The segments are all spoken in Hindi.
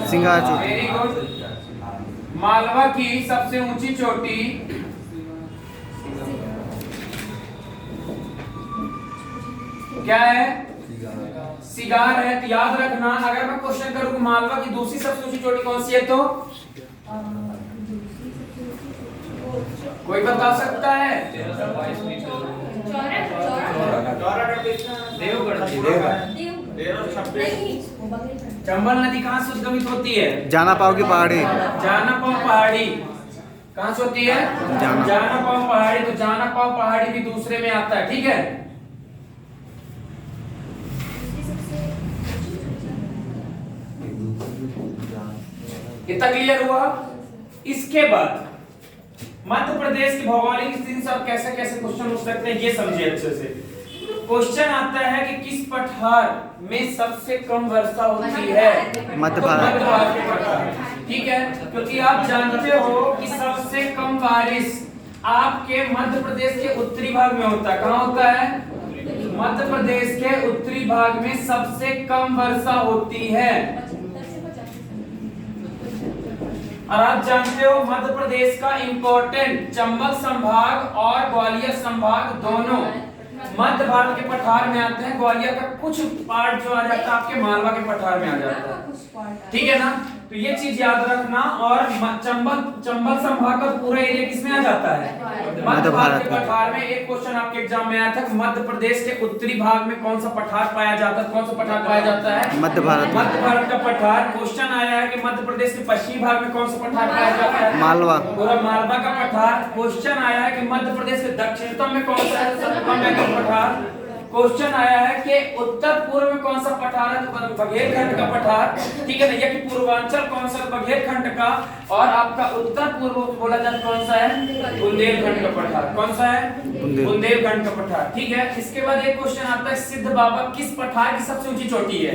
सिंगार चोटी। Very good. मालवा की सबसे ऊंची चोटी क्या है? सिगार है। तो याद रखना, अगर मैं क्वेश्चन करूं कि मालवा की दूसरी सबसे ऊंची चोटी कौन सी है, तो कोई बता सकता है? चंबल नदी कहाँ से उद्गमित होती है? जाना पाओ की पहाड़ी। जाना पाओ पहाड़ी कहाँ से होती है? जाना पाओ पहाड़ी। तो जाना पाओ पहाड़ी भी दूसरे में आता है, ठीक है। कितना क्लियर हुआ? इसके बाद मध्य प्रदेश की भौगोलिक स्थिति से आप कैसे कैसे क्वेश्चन पूछ सकते हैं, ये समझिए अच्छे से। क्वेश्चन आता है कि किस पठार में सबसे कम वर्षा होती है? मध्य भारत के पठार, ठीक है। क्योंकि आप जानते हो कि सबसे कम बारिश आपके मध्य प्रदेश के उत्तरी भाग में होता है। कहाँ होता है? मध्य प्रदेश के उत्तरी भाग में सबसे कम वर्षा होती है। और आप जानते हो मध्य प्रदेश का इंपॉर्टेंट चंबल संभाग और ग्वालियर संभाग दोनों मध्य भारत के पठार में आते हैं। ग्वालियर का कुछ पार्ट जो आ जाता है आपके मालवा के पठार में आ जाता है, ठीक है ना। तो ये चीज याद रखना। और चंबल संभाग का पूरा एरिया किसमें आ जाता है? मध्य भारत के पठार में। एक क्वेश्चन आपके एग्जाम में आया था कि मध्य प्रदेश के उत्तरी भाग में कौन सा पठार पाया जाता है? कौन सा पठार पाया जाता है? मध्य भारत। मध्य भारत का पठार। क्वेश्चन आया है कि मध्य प्रदेश के पश्चिमी भाग में कौन सा पठार पाया जाता है? मालवा। पूरा मालवा का पठार। क्वेश्चन आया है कि मध्य प्रदेश के दक्षिणतम में कौन सा है? पठार। क्वेश्चन आया है कि उत्तर पूर्व में कौन सा पठार है? तो बघेलखंड का पठार, ठीक है ना। ये कि पूर्वांचल कौन सा? बघेलखंड का। और आपका उत्तर पूर्व बोला जाए कौन सा है? बुंदेलखंड का पठार। कौन सा है? बुंदेलखंड का पठार, ठीक है। इसके बाद एक क्वेश्चन आता है सिद्ध बाबा किस पठार की सबसे ऊंची चोटी है?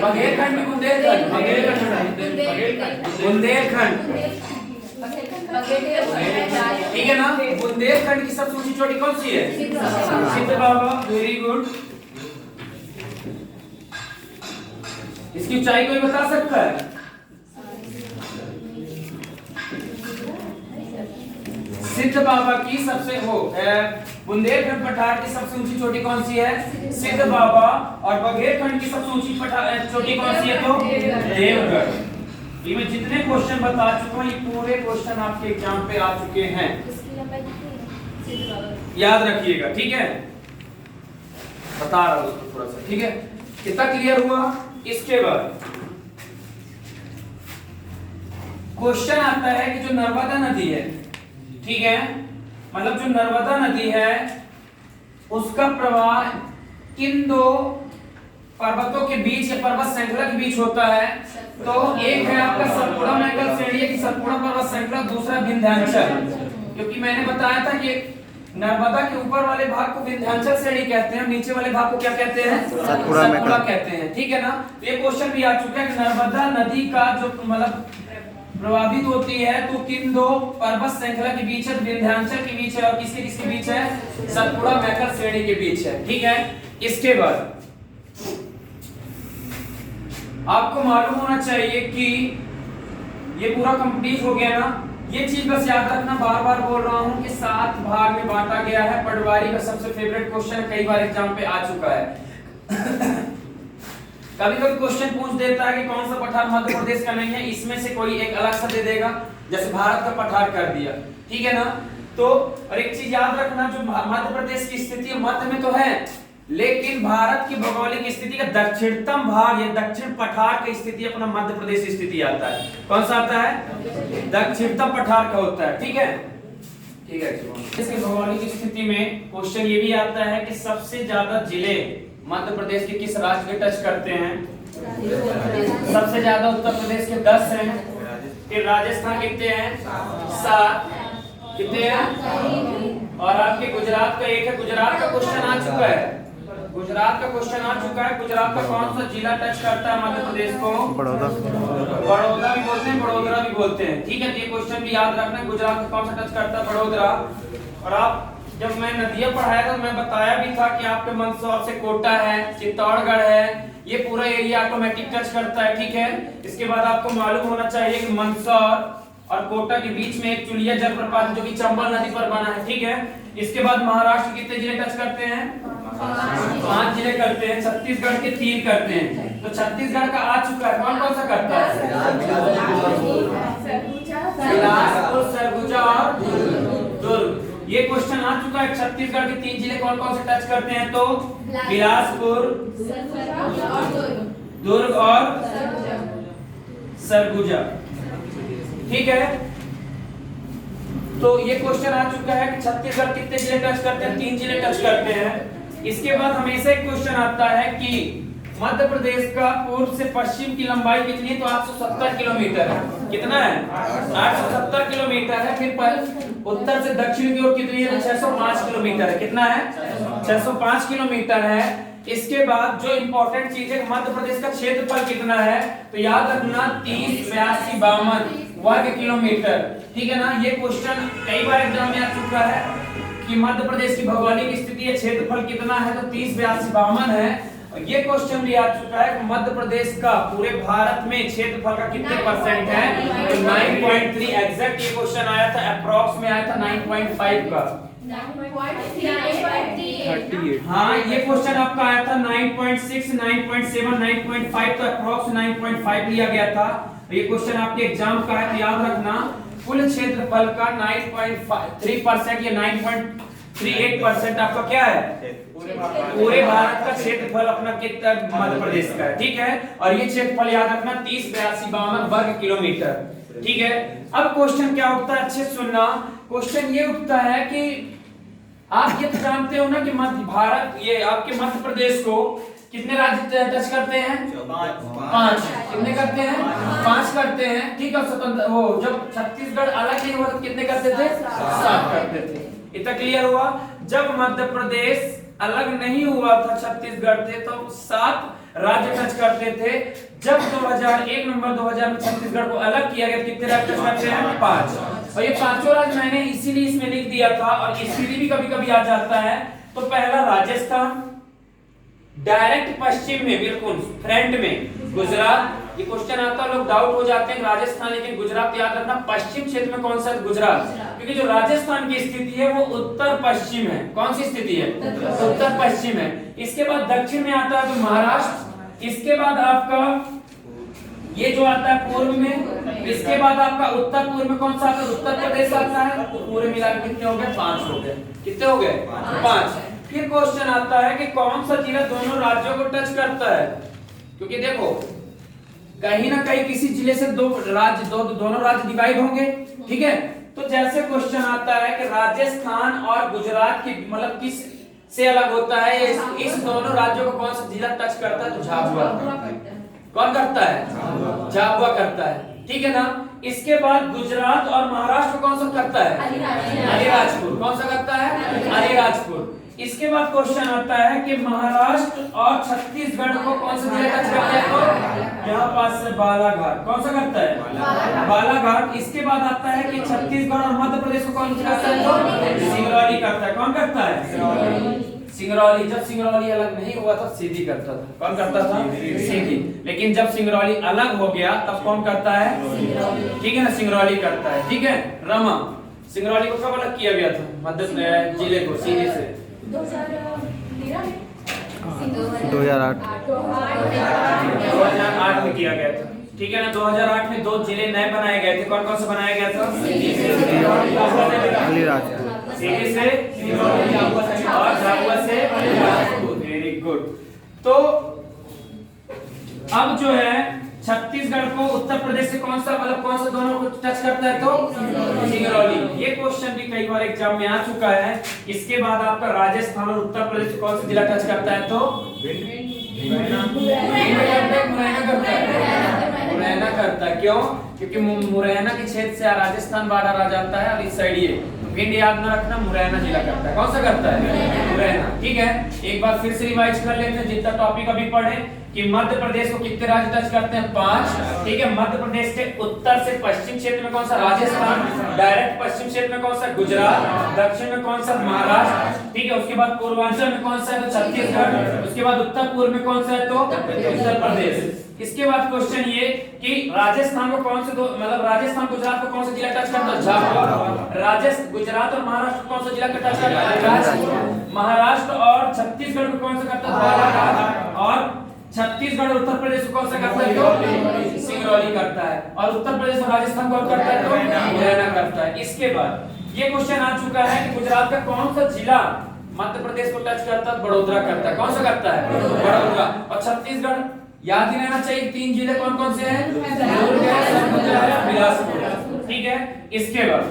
बघेलखंड की बुंदेलखंड? बुंदेलखंड, ठीक है ना। बुंदेलखंड की सबसे ऊंची चोटी कौन सी है? सिद्ध बाबा। Very good. इसकी ऊंचाई कोई बता सकता है? सिद्ध बाबा की सबसे बुंदेलखंड पठार की सबसे ऊंची चोटी कौन सी है? सिद्ध बाबा। और बघेलखंड की सबसे ऊंची चोटी कौन सी है? तो देवगढ़। ये मैं जितने क्वेश्चन बता चुका हूँ ये पूरे क्वेश्चन आपके एग्जाम पे आ चुके हैं, याद रखिएगा, ठीक है। बता रहा हूँ उसको थोड़ा सा, ठीक है। कितना क्लियर हुआ? इसके बाद क्वेश्चन आता है कि जो नर्मदा नदी है, ठीक है, मतलब जो नर्मदा नदी है उसका प्रवाह किन दो पर्वतों के बीच या पर्वत श्रृंखला के बीच होता है? तो एक है आपका सतपुड़ा मैकल श्रेणी की सतपुड़ा पर्वत श्रृंखला, दूसरा विंध्याचल। क्योंकि मैंने बताया था कि नर्मदा के ऊपर वाले भाग को विंध्याचल श्रेणी कहते हैं, नीचे वाले भाग को क्या कहते हैं? सतपुड़ा कहते हैं, ठीक है ना। तो ये क्वेश्चन भी आ चुका है कि नर्मदा नदी का जो मतलब प्रभावित होती है तो किन दो पर्वत श्रृंखला के बीच है? विंध्याचल के बीच है और किसके किसके बीच है? सतपुड़ा मैकल श्रेणी के बीच है, ठीक है। इसके बाद आपको मालूम होना चाहिए कि ये पूरा कंप्लीट हो गया ना। ये चीज बस याद रखना, बार बार बोल रहा हूं कि 7 भाग में बांटा गया है। पटवारी का सबसे फेवरेट क्वेश्चन कई बार एग्जाम पे आ चुका है। कभी कभी क्वेश्चन पूछ देता है कि कौन सा पठार मध्य प्रदेश का नहीं है, इसमें से कोई एक अलग सा दे देगा, जैसे भारत का पठार कर दिया, ठीक है ना। तो और एक चीज याद रखना, जो मध्य प्रदेश की स्थिति मध्य में तो है, लेकिन भारत की भौगोलिक स्थिति का दक्षिणतम भाग या दक्षिण पठार की स्थिति अपना मध्य प्रदेश की स्थिति आता है। कौन सा आता है? दक्षिणतम पठार का होता है, ठीक है, ठीक है। इसकी भौगोलिक स्थिति में क्वेश्चन ये भी आता है कि सबसे ज्यादा जिले मध्य प्रदेश के किस राज्य के टच करते हैं? सबसे ज्यादा उत्तर प्रदेश के 10 हैं, फिर राजस्थान कितने हैं? 7, कितने हैं? और आपके गुजरात का 1 है। गुजरात का क्वेश्चन आ चुका है, गुजरात का क्वेश्चन आ चुका है। गुजरात का कौन सा जिला टच करता है मध्य प्रदेश को? बड़ौदा। बड़ौदा भी बोलते हैं, बड़ोदरा भी बोलते हैं, ठीक है। तो ये क्वेश्चन भी याद रखना, गुजरात का कौन सा टच करता है? बड़ोदरा। और आप जब मैं नदियां पढ़ाया था मैं बताया भी था कि आपके मंदसौर से कोटा है, चित्तौड़गढ़ है, ये पूरा एरिया ऑटोमेटिक टच करता है, ठीक है। इसके बाद आपको मालूम होना चाहिए कि मंदसौर और कोटा के बीच में एक चुलिया जलप्रपात जो कि चंबल नदी पर बना है, ठीक है। इसके बाद महाराष्ट्र कितने जिले टच करते हैं? 5 जिले करते हैं। छत्तीसगढ़ के 3 करते हैं। तो छत्तीसगढ़ का आ चुका है, कौन कौन सा करता है? बिलासपुर, सरगुजा और दुर्ग। ये क्वेश्चन आ चुका है। छत्तीसगढ़ के 3 जिले कौन कौन से टच करते हैं? तो बिलासपुर, दुर्ग और सरगुजा, ठीक है। तो ये क्वेश्चन आ चुका है कि छत्तीसगढ़ कितने जिले टच करते हैं? 3 जिले टच करते हैं। इसके बाद हमेशा एक क्वेश्चन आता है कि मध्य प्रदेश का पूर्व से पश्चिम की लंबाई कितनी है? तो 870 किलोमीटर है। कितना है? 870 किलोमीटर है। फिर उत्तर से दक्षिण की ओर कितनी है? 605 किलोमीटर है। कितना है? 605 किलोमीटर है। इसके बाद जो इंपॉर्टेंट चीज है, मध्य प्रदेश का क्षेत्रफल कितना है? तो याद रखना 30, 82, 52 वर्ग किलोमीटर, ठीक है ना। ये क्वेश्चन कई बार एग्जाम में आ चुका है कि मध्य प्रदेश की भौगोलिक स्थिति है, क्षेत्रफल कितना है? तो 30, 82, 52 है। और ये क्वेश्चन भी आ चुका है कि मध्य प्रदेश का पूरे भारत में क्षेत्रफल का कितने परसेंट है? तो 9.3 एग्जैक्ट ये क्वेश्चन आया था, अप्रॉक्स में आया था 9.5 का। हाँ, ये क्वेश्चन आपका आया था 9.6, 9.7, 9.5, तो अप्रॉक्स 9.5 लिया गया था। ये क्वेश्चन आपके एग्जाम का है, तो याद रखना कुल क्षेत्रफल का 9.3% या 9.38% आपका क्या है? पूरे भारत का क्षेत्रफल अपना कितना मध्य प्रदेश का है, ठीक है। और ये क्षेत्रफल याद रखना 30, 82, 52 वर्ग किलोमीटर, ठीक है। अब क्वेश्चन क्या उठता है? अच्छे सुनना। क्वेश्चन ये उठता है कि आप ये तो जानते हो ना कि मध्य भारत, ये आपके मध्य प्रदेश को कितने राज्य टच करते हैं? 5। कितने करते हैं? 5 करते हैं, ठीक है। स्वतंत्र वो जब छत्तीसगढ़ अलग नहीं हुआ तो कितने करते थे? 7 करते थे। इतना क्लियर हुआ। जब मध्य प्रदेश अलग नहीं हुआ था छत्तीसगढ़ से, तो 7 राज्य टच करते थे। जब 2001 नवंबर 2000 में छत्तीसगढ़ को अलग किया गया, कितने राज्य टच करते हैं? 5। और ये 5 राज्य मैंने इसीलिए इसमें लिख दिया था, और स्थिति भी कभी कभी आ जाता है। तो पहला राजस्थान, डायरेक्ट पश्चिम में बिल्कुल फ्रंट में गुजरात। ये क्वेश्चन आता है, लोग डाउट हो जाते हैं राजस्थान, लेकिन गुजरात याद रखना। पश्चिम क्षेत्र में कौन सा? गुजरात, क्योंकि जो राजस्थान की स्थिति है वो उत्तर पश्चिम है। कौन सी स्थिति है? उत्तर पश्चिम है। इसके बाद दक्षिण में आता है तो महाराष्ट्र। इसके बाद आपका ये जो आता है पूर्व में। इसके बाद आपका उत्तर पूर्व में कौन सा आता है? उत्तर प्रदेश आता है। तो पूरे मिलाकर कितने हो गए? 5 हो गए। कितने हो गए? 5। फिर क्वेश्चन आता है कि कौन सा जिला दोनों राज्यों को टच करता है? क्योंकि देखो कहीं ना कहीं किसी जिले से दोनों राज्य डिवाइड होंगे, ठीक है। तो जैसे क्वेश्चन आता है कि राजस्थान और गुजरात की मतलब किस से अलग होता है, इस दोनों राज्यों को कौन सा जिला टच करता है? तो झाबुआ। कौन करता है? झाबुआ करता है, ठीक है ना। इसके बाद गुजरात और महाराष्ट्र कौन सा करता है? अलीराजपुर। कौन सा करता है? अलीराजपुर। इसके बाद क्वेश्चन आता है कि महाराष्ट्र और छत्तीसगढ़ को कौन सा जिला टच करता है? तो यहाँ पास से बालाघाट। कौन सा करता है? बालाघाट। इसके बाद आता है कि छत्तीसगढ़ और मध्य प्रदेश को कौन सा करता है? तो सिंगरौली करता है। कौन करता है? सिंगरौली। जब सिंगरौली अलग नहीं हुआ तब सीधी करता था। कौन करता था? सीधी। लेकिन जब सिंगरौली अलग हो गया तब कौन करता है? ठीक है ना, सिंगरौली करता है, ठीक है। रमा, सिंगरौली को कब अलग किया गया था? मध्य जिले को सीधी से 2008 में किया गया था, ठीक है ना। 2008 में 2 जिले नए बनाए गए थे। कौन कौन सा बनाया गया था? अलीराजपुर, सीधी से और झाबुआ से अलीराजपुर। Very good. तो अब जो है छत्तीसगढ़ को उत्तर प्रदेश से कौन सा दोनों को टच करता है? तो सिंगरौली। ये क्वेश्चन भी कई बार एग्जाम में आ चुका है। इसके बाद आपका राजस्थान और उत्तर प्रदेश से कौन सा जिला टच करता है? तो मुरैना करता है। क्यों? क्योंकि मुरैना के क्षेत्र से राजस्थान बॉर्डर आ जाता है, और इस साइड ये भिंड याद न रखना, मुरैना जिला करता है। कौन सा करता है? मुरैना, ठीक है। एक बार फिर से रिवाइज कर लेते हैं जितना टॉपिक अभी पढ़े कि मध्य प्रदेश को कितने राज्य टच करते हैं? 5। ठीक है, मध्य प्रदेश के उत्तर से पश्चिम क्षेत्र में कौन सा? राजस्थान। डायरेक्ट पश्चिम क्षेत्र में कौन सा? गुजरात। दक्षिण में कौन सा? महाराष्ट्र। ठीक है, उसके बाद पूर्वांचल में कौन सा है? तो छत्तीसगढ़। उसके बाद उत्तर पूर्व में कौन सा है? तो उत्तर प्रदेश। इसके बाद क्वेश्चन ये कि राजस्थान को कौन से दो, मतलब राजस्थान गुजरात को कौन सा जिला टच करता है? झाबुआ। राजस्थान गुजरात और महाराष्ट्र को कौन सा जिला टच करता है? राजकोट। महाराष्ट्र और छत्तीसगढ़ को कौन सा करता है? बालाघाट। और छत्तीसगढ़ और उत्तर प्रदेश को कौन सा करता है? तो सिंगरौली करता है। और उत्तर प्रदेश और राजस्थान कौन करता है? तो मुरैना करता है। इसके बाद ये क्वेश्चन आ चुका है कि गुजरात का कौन सा जिला मध्य प्रदेश को टच करता है? बड़ोदरा करता है। कौन सा करता है? बड़ोदरा। और छत्तीसगढ़ याद ही रहना चाहिए 3 जिले कौन कौन से हैं? बिलासपुर। ठीक है, इसके बाद